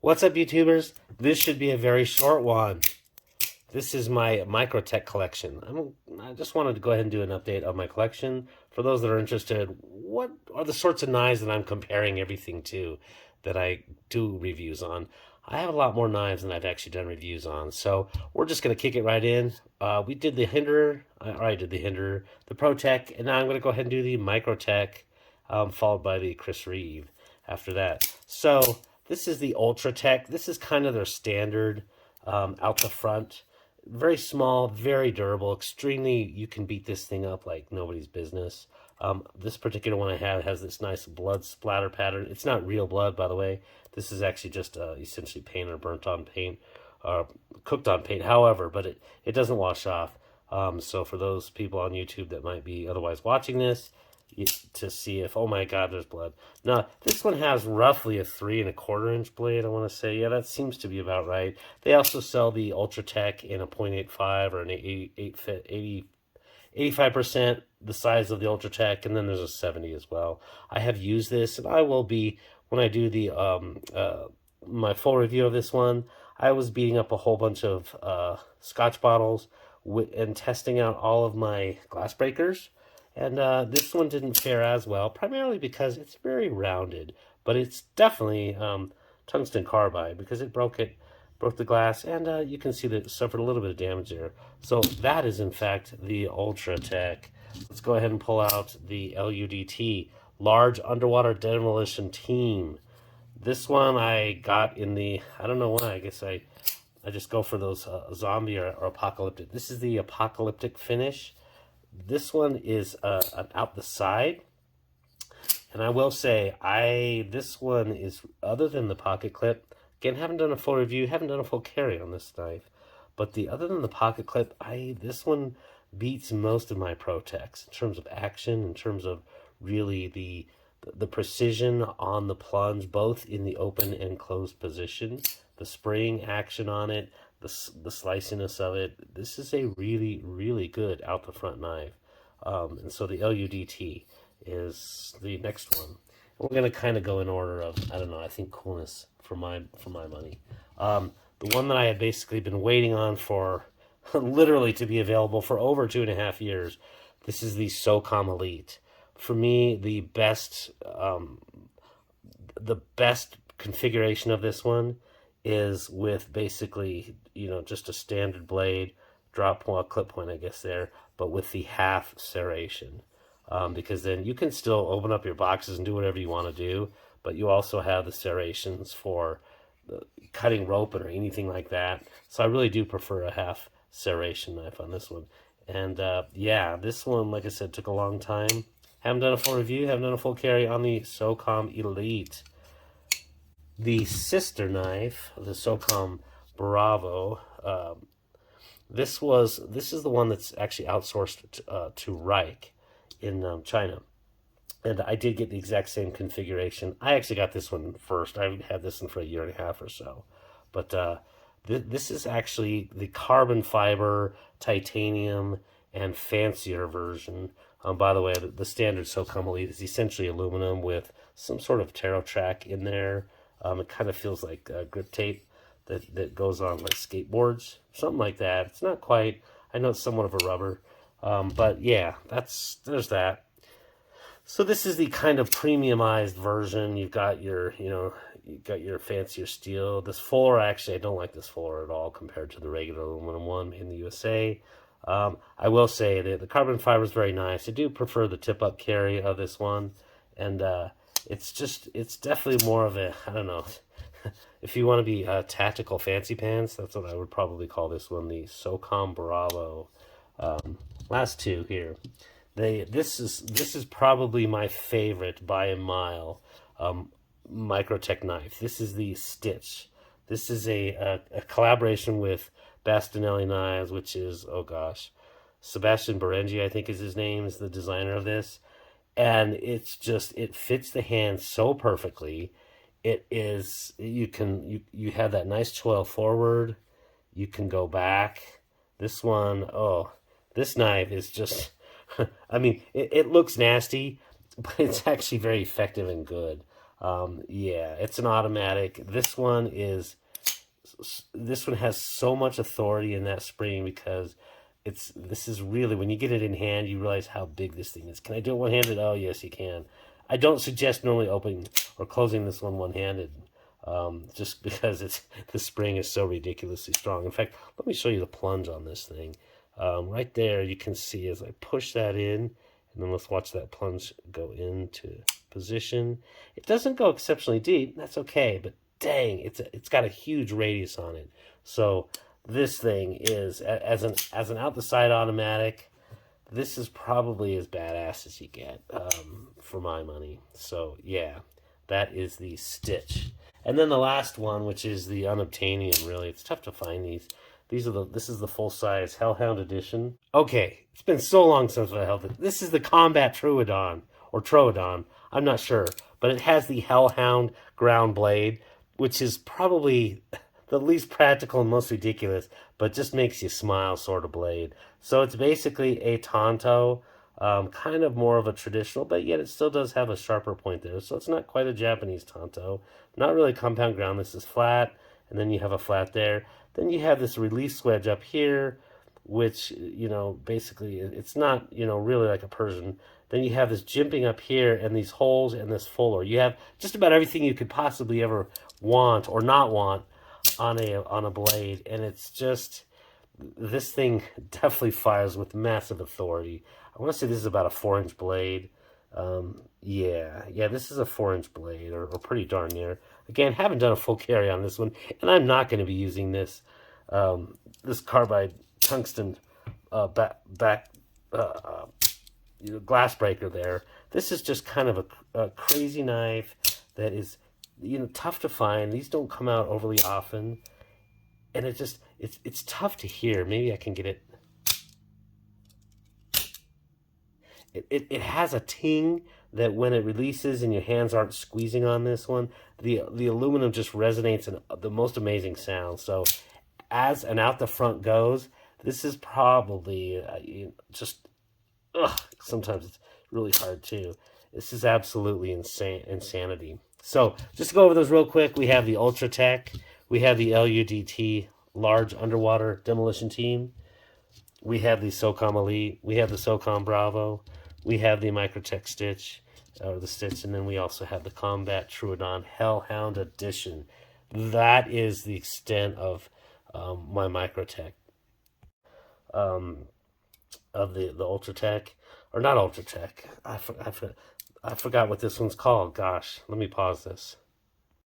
What's up, YouTubers? This should be a very short one. This is my Microtech collection. I just wanted to go ahead and do an update of my collection. For those that are interested, what are the sorts of knives that I'm comparing everything to that I do reviews on? I have a lot more knives than I've actually done reviews on, so we're just going to kick it right in. We did the Hinder, or I did the Hinder, the ProTech, and now I'm going to go ahead and do the Microtech, followed by the Chris Reeve after that. So this is the Ultratech. This is kind of their standard out the front. Very small, very durable, extremely, you can beat this thing up like nobody's business. This particular one I have has this nice blood splatter pattern. It's not real blood, by the way. This is actually just essentially paint or burnt on paint, cooked on paint, however, but it doesn't wash off. So for those people on YouTube that might be otherwise watching this, to see if, oh my god, there's blood. Now, this one has roughly a 3¼ inch blade, I want to say. Yeah, that seems to be about right. They also sell the Ultratech in a .85 or an 85% the size of the Ultratech, and then there's a 70 as well. I have used this, and I will be, when I do the my full review of this one, I was beating up a whole bunch of Scotch bottles and testing out all of my glass breakers. And this one didn't fare as well, primarily because it's very rounded, but it's definitely tungsten carbide because it broke the glass, and you can see that it suffered a little bit of damage there. So that is in fact the Ultratech. Let's go ahead and pull out the LUDT, Large Underwater Demolition Team. This one I got in the, I don't know why, I guess I just go for those zombie or apocalyptic. This is the apocalyptic finish. This one is out the side, and I will say, this one is, other than the pocket clip, again, haven't done a full review, haven't done a full carry on this knife, but other than the pocket clip, this one beats most of my ProTechs in terms of action, in terms of really the precision on the plunge, both in the open and closed position, the spraying action on it, the sliciness of it. This is a really, really good out the front knife. And so the LUDT is the next one. We're going to kind of go in order of, I don't know, I think coolness for my money. The one that I had basically been waiting on for literally to be available for over 2.5 years. This is the Socom Elite. For me, the best configuration of this one is with basically, just a standard blade, drop point, clip point, I guess there, but with the half serration. Because then you can still open up your boxes and do whatever you want to do, but you also have the serrations for cutting rope or anything like that. So I really do prefer a half serration knife on this one. And yeah, this one, like I said, took a long time. Haven't done a full review, haven't done a full carry on the Socom Elite. The sister knife, the Socom Bravo, this is the one that's actually outsourced to Reich in China. And I did get the exact same configuration. I actually got this one first. I had this one for 1.5 years or so. But this is actually the carbon fiber, titanium, and fancier version. By the way, the standard Socom Elite is essentially aluminum with some sort of Taro track in there. It kind of feels like grip tape that goes on like skateboards, something like that. It's not quite, I know it's somewhat of a rubber, but yeah, there's that. So this is the kind of premiumized version. You've got your, you've got your fancier steel. This fuller, actually, I don't like this fuller at all compared to the regular aluminum one in the USA. I will say that the carbon fiber is very nice. I do prefer the tip-up carry of this one, and it's definitely more of a, I don't know, if you want to be tactical fancy pants, that's what I would probably call this one, the Socom Bravo. Last two here. This is probably my favorite by a mile Microtech knife. This is the Stitch. This is a collaboration with Bastinelli Knives, which is, oh gosh, Sebastian Berengi, I think is his name, is the designer of this. And it's just, it fits the hand so perfectly. It is, you have that nice choil forward. You can go back. This one, oh, this knife is just, I mean, it looks nasty, but it's actually very effective and good. Yeah, it's an automatic. This one has so much authority in that spring because this is really, when you get it in hand, you realize how big this thing is. Can I do it one-handed? Oh, yes, you can. I don't suggest normally opening or closing this one-handed, just because the spring is so ridiculously strong. In fact, let me show you the plunge on this thing. Right there, you can see as I push that in, and then let's watch that plunge go into position. It doesn't go exceptionally deep. That's okay, but dang, it's got a huge radius on it. So this thing is, as an out the side automatic, this is probably as badass as you get, for my money. So yeah, that is the Stitch. And then the last one, which is the unobtainium. Really, it's tough to find these. This is the full size Hellhound edition. Okay, it's been so long since I held it. This is the Combat Troodon or Troodon. I'm not sure, but it has the Hellhound ground blade, which is probably the least practical and most ridiculous, but just makes you smile sort of blade. So it's basically a Tonto, kind of more of a traditional, but yet it still does have a sharper point there. So it's not quite a Japanese Tonto. Not really compound ground. This is flat, and then you have a flat there. Then you have this release wedge up here, which, basically it's not, really like a Persian. Then you have this jimping up here and these holes and this fuller. You have just about everything you could possibly ever want or not want on a blade, and it's just, this thing definitely fires with massive authority. I want to say this is about a 4-inch blade. Yeah, this is a 4-inch blade, or pretty darn near. Again, haven't done a full carry on this one, and I'm not going to be using this this carbide tungsten back glass breaker there. This is just kind of a crazy knife that is, tough to find. These don't come out overly often, and it's tough to hear. Maybe I can get it. It has a ting that when it releases and your hands aren't squeezing on this one, the aluminum just resonates in the most amazing sound. So as an out the front goes, this is probably sometimes it's really hard too. This is absolutely insanity. So just to go over those real quick, we have the Ultratech, we have the LUDT Large Underwater Demolition Team, we have the Socom Elite, we have the Socom Bravo, we have the Microtech Stitch, and then we also have the Combat Troodon Hellhound Edition. That is the extent of my Microtech. Of the Ultratech, or not Ultratech. I forgot what this one's called. Gosh, let me pause this.